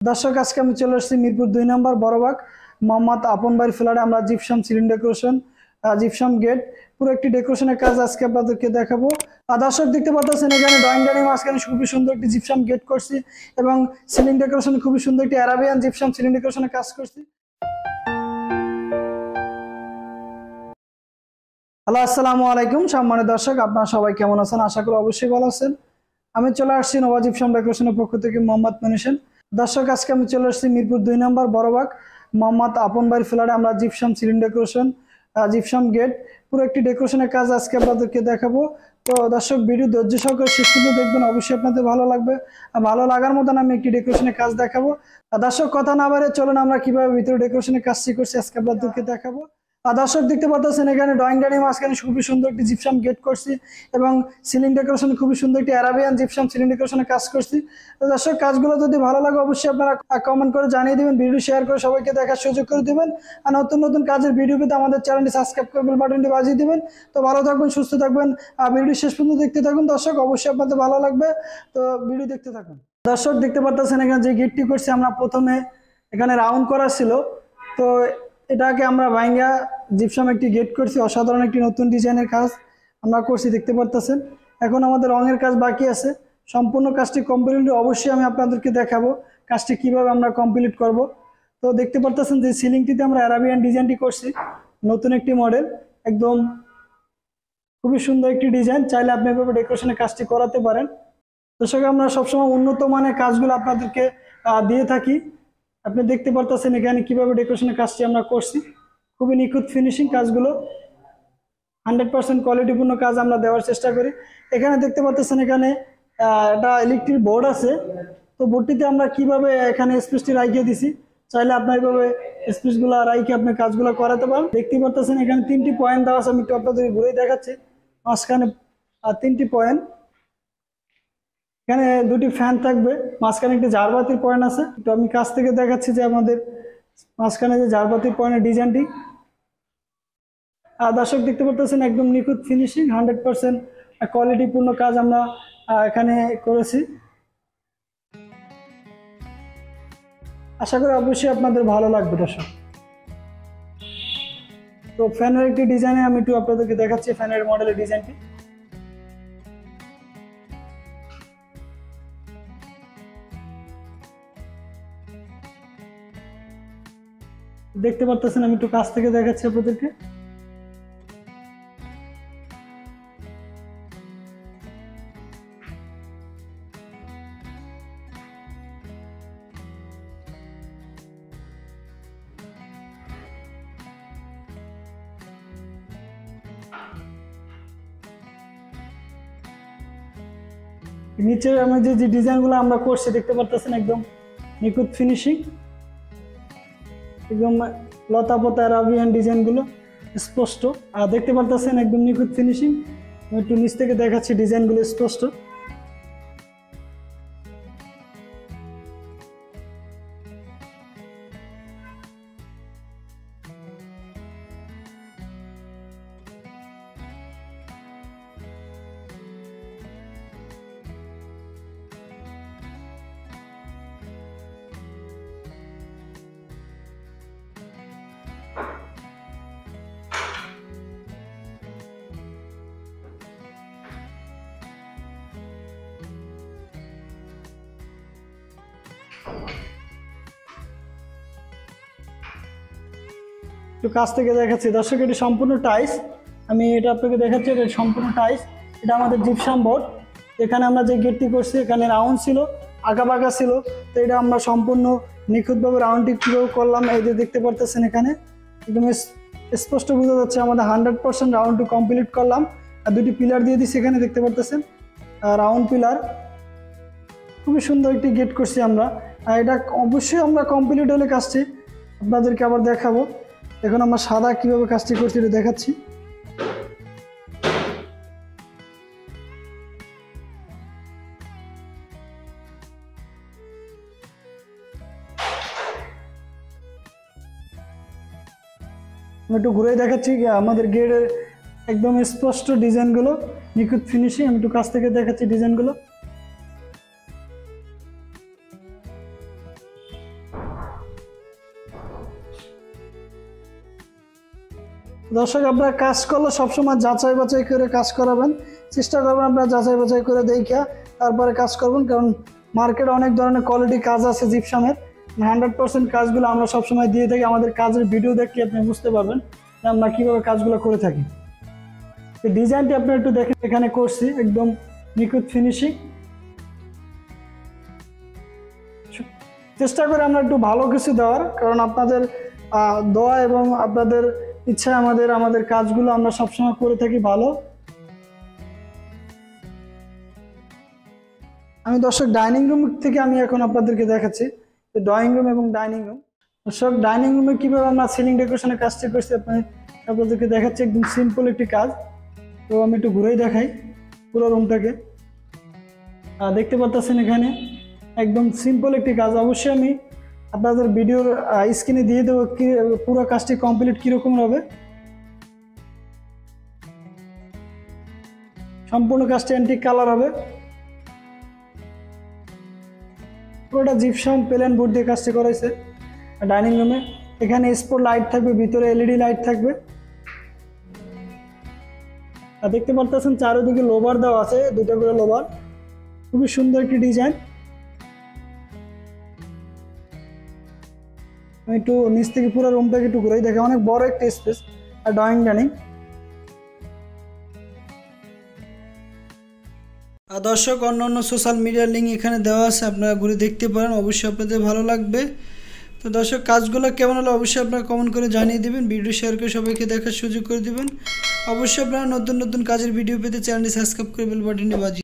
দর্শক আজকে আমি চলে এসেছি মিরপুর 2 নম্বর বড়বাগ মোহাম্মদ আপন ভাইয়ের ফ্ল্যাটে। আমরা gypsum ceiling decoration, gypsum gate, পুরো একটি ডেকোরেশনের কাজ আজকে আপনাদেরকে দেখাবো। দর্শক দেখতে পাচ্ছেন এখানে ড্রয়িং ডাইনিং মাঝখানে খুবই সুন্দর একটি জিপসাম গেট করছি এবং সিলিং ডেকোরেশন খুবই সুন্দর একটি আরাবিয়ান জিপসাম সিলিং ডেকোরেশনের কাজ করছি। হ্যালো, আসসালামু আলাইকুম সম্মানিত দর্শক, আপনারা সবাই কেমন আছেন? আশা করি অবশ্যই ভালো আছেন। আমি চলে আসছি নওয়া জিপসাম ডেকোরেশনের পক্ষ থেকে মোহাম্মদ মনিশন। দর্শক আজকে আমি চলে আসছি মিরপুর 2 নম্বর বড়বাগ মোহাম্মদ আপন ভাইয়ের ফ্ল্যাটে। আমরা gypsum ceiling decoration, gypsum gate, পুরো একটি ডেকোরেশনের কাজ আজকে আপনাদেরকে দেখাবো। তো দর্শক ভিডিও ধৈর্য সহকারে শেষ পর্যন্ত দেখবেন, অবশ্যই আপনাদের ভালো লাগবে। ভালো লাগার মতন আমি একটি ডেকোরেশনের কাজ দেখাবো। দর্শক কথা না বাড়ে চলুন আমরা কিভাবে ভিতরে ডেকোরেশনের কাজটি করছি আজকে আপনাদেরকে দেখাবো। দর্শক দেখতে পাচ্ছেন এখানে ড্রয়িং ডাইনিং মাঝখানে খুবই সুন্দর একটি জিপসাম গেট করছি এবং সিলিং ডেকোরেশন খুবই সুন্দর একটি আরাবিয়ান জিপসাম সিলিং ডেকোরেশনের কাজ করছি। তো দর্শক কাজগুলো যদি ভালো লাগে অবশ্যই আপনারা কমেন্ট করে জানিয়ে দেবেন, ভিডিও শেয়ার করে সবাইকে দেখার সুযোগ করে দেবেন। আর নতুন নতুন কাজের ভিডিও পেতে আমাদের চ্যানেলটি সাবস্ক্রাইব করে বেল বাটনটি বাজিয়ে দেবেন। তো ভালো থাকবেন, সুস্থ থাকবেন, আর ভিডিও শেষ পর্যন্ত দেখতে থাকুন। দর্শক অবশ্যই আপনাদের ভালো লাগবে, তো ভিডিও দেখতে থাকুন। দর্শক দেখতে পাচ্ছেন এখানে যে গেটটি করছি আমরা, প্রথমে এখানে রাউন্ড করা ছিল, তো এটাকে আমরা ভাঙ্গা জিপসাম একটি গেট করছি। অসাধারণ একটি নতুন ডিজাইনের কাজ আমরা করছি, দেখতে পারতেছেন। এখন আমাদের রঙের কাজ বাকি আছে। সম্পূর্ণ কাজটি কমপ্লিট অবশ্যই আমি আপনাদেরকে দেখাবো কাজটি কিভাবে আমরা কমপ্লিট করব। তো দেখতে পারতেছেন যে সিলিংটিতে আমরা আরাবিয়ান ডিজাইনটি করছি, নতুন একটি মডেল, একদম খুবই সুন্দর একটি ডিজাইন। চাইলে আপনি এভাবে ডেকোরেশনের কাজটি করাতে পারেন। দর্শক আমরা সবসময় উন্নত মানের কাজগুলো আপনাদেরকে দিয়ে থাকি। আপনি দেখতে পারতেছেন এখানে কিভাবে ডেকোরেশনের কাজটি আমরা করছি, খুবই নিখুঁত ফিনিশিং কাজগুলো, 100% কোয়ালিটিপূর্ণ কাজ আমরা দেওয়ার চেষ্টা করি। এখানে দেখতে পারতেছেন এখানে একটা ইলেকট্রিক বোর্ড আছে, তো বোর্ডটিতে আমরা কিভাবে এখানে স্পেসটি রাখিয়ে দিছি। চাইলে আপনার এইভাবে স্পেসগুলো রাইখে আপনি কাজগুলো করাতে পারেন। দেখতে পারতেছেন এখানে 3টি পয়েন্ট দেওয়া আছে, আমি একটু আপনাদের ঘুরে দেখাচ্ছি। মাঝখানে 3টি পয়েন্ট, এখানে 2টি ফ্যান থাকবে, মাঝখানে একটি ঝাড়বাতির পয়েন্ট আছে। তো আমি কাছ থেকে দেখাচ্ছি যে আমাদের মাঝখানে যে ঝাড়বাতির পয়েন্টের ডিজাইনটি। দর্শক দেখতে পারতেছেন একদম নিখুঁত ফিনিশিং, 100% কোয়ালিটিপূর্ণ কাজ আমরা এখানে করেছি। আশা করি অবশ্যই আপনাদের ভালো লাগবে দর্শক। তো ফ্যানের একটি ডিজাইনে আমি একটু আপনাদেরকে দেখাচ্ছি ফ্যানের মডেলের ডিজাইনটি। দেখতে পারতেছেন, আমি একটু কাছ থেকে দেখাচ্ছি আপনাদেরকে। নিচে আমি যে ডিজাইনগুলো আমরা করছি দেখতে পারতেছেন একদম নিখুঁত ফিনিশিং, একদম লতা পাতা আরাবিয়ান ডিজাইনগুলো স্পষ্ট। আর দেখতে পারতেছেন একদম নিখুঁত ফিনিশিং। আমি একটু নিচ থেকে দেখাচ্ছি ডিজাইনগুলো স্পষ্ট। একটু কাছ থেকে দেখাচ্ছি দর্শক, এটি সম্পূর্ণ টাইলস। আমি এটা আপনাকে দেখাচ্ছি, এটা সম্পূর্ণ টাইলস। এটা আমাদের জিপসাম বোর্ড। এখানে আমরা যে গেটটি করছি এখানে রাউন্ড ছিল, আঁকাবাঁকা ছিল, তো এটা আমরা সম্পূর্ণ নিখুঁতভাবে রাউন্ডটি কীভাবে করলাম এই যে দেখতে পারতেছেন। এখানে একদম স্পষ্ট বোঝা যাচ্ছে আমাদের 100% রাউন্ডটি কমপ্লিট করলাম। আর 2টি পিলার দিয়ে দিচ্ছি এখানে, দেখতে পারতেছেন রাউন্ড পিলার। খুবই সুন্দর একটি গেট করছি আমরা। আর এটা অবশ্যই আমরা কমপ্লিট হলে কাজটি আপনাদেরকে আবার দেখাবো। এখন আমরা সাদা কিভাবে কাজটি করছি এটা দেখাচ্ছি। আমি একটু ঘুরে দেখাচ্ছি আমাদের গেটের একদম স্পষ্ট ডিজাইনগুলো, নিখুঁত ফিনিশিং। আমি একটু কাছ থেকে দেখাচ্ছি ডিজাইনগুলো। দর্শক, আপনারা কাজ করলে সবসময় যাচাই বাছাই করে কাজ করাবেন, চেষ্টা করবেন আপনারা যাচাই বাছাই করে দেখা তারপরে কাজ করবেন, কারণ মার্কেটে অনেক ধরনের কোয়ালিটি কাজ আছে জিপসামের। 100% কাজগুলো আমরা সবসময় দিয়ে থাকি। আমাদের কাজের ভিডিও দেখলে আপনি বুঝতে পারবেন যে আমরা কীভাবে কাজগুলো করে থাকি। এই ডিজাইনটি আপনারা একটু দেখেন, এখানে করছি একদম নিখুঁত ফিনিশিং। চেষ্টা করে আমরা একটু ভালো কিছু দেওয়ার, কারণ আপনাদের দোয়া এবং আপনাদের ইচ্ছা আমাদের কাজগুলো আমরা সবসময় করে থাকি ভালো। আমি দর্শক ডাইনিং রুম থেকে আমি এখন আপনাদেরকে দেখাচ্ছি ড্রয়িং রুম এবং ডাইনিং রুম। দর্শক, ডাইনিং রুমে কীভাবে আমরা সিলিং ডেকোরেশনের কাজটি করছি আপনাদেরকে দেখাচ্ছি। একদম সিম্পল একটি কাজ। তো আমি একটু ঘুরেই দেখাই পুরো রুমটাকে। দেখতে পাচ্ছেন এখানে একদম সিম্পল একটি কাজ। অবশ্যই আমি আপনাদের ভিডিওর স্ক্রিনে দিয়ে দেবো কি পুরো কাজটি কমপ্লিট কীরকম হবে। সম্পূর্ণ কাজটি অ্যান্টিক কালার হবে, পুরোটা জিপসাম প্লেন বোর্ড দিয়ে কাজটি করাইছে। ডাইনিং রুমে এখানে স্পট লাইট থাকবে, ভিতরে এলইডি লাইট থাকবে। আর দেখতে পাচ্ছেন চারিদিকে লোভার দেওয়া আছে, দুটো করে লোভার। খুবই সুন্দর একটি ডিজাইন। আমি একটু নিচ থেকে পুরো রুমটাকে একটু ঘুরেই দেখে, অনেক বড় একটা স্পেস আর ড্রয়িং ডাইনিং। দর্শক, অন্য সোশ্যাল মিডিয়ার লিঙ্ক এখানে দেওয়া আছে, আপনারা ঘুরে দেখতে পারেন, অবশ্যই আপনাদের ভালো লাগবে। তো দর্শক, কাজগুলো কেমন হলো অবশ্যই আপনারা কমেন্ট করে জানিয়ে দেবেন, ভিডিও শেয়ার করে সবাইকে দেখার সুযোগ করে দেবেন। অবশ্যই আপনারা নতুন নতুন কাজের ভিডিও পেতে চ্যানেলটি সাবস্ক্রাইব করে বেল বাটনটি বাজিয়ে